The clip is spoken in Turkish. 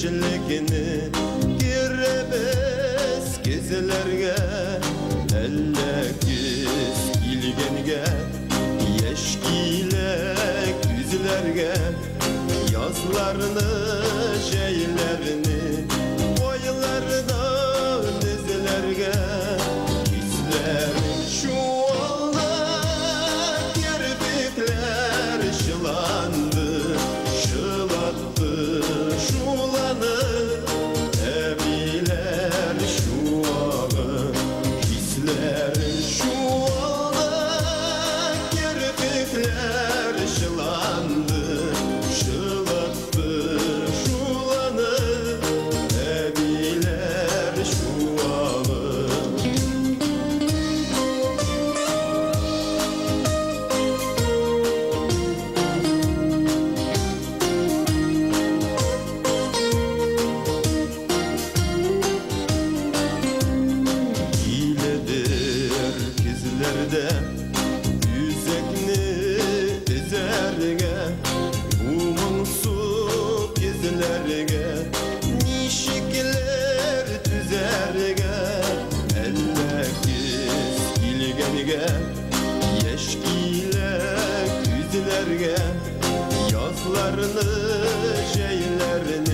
tinchlikni kiribes kezlarga allakiz ilganga yashkilak yuzlarga yozlarni jaylarini boylardan izlarga izlarin shu onda kirpiklar shilandı shilatdı şulanır ebiler şu ağı hisler şu ağı kirpikler şılandı şılattı şulanır ebiler şu ağı. Kizlerde yüzekni izerge umunsuz kizlerge nişikler tüzerge ellekiz ilgenge yeşkilek yüzlerge yazlarını şeylerini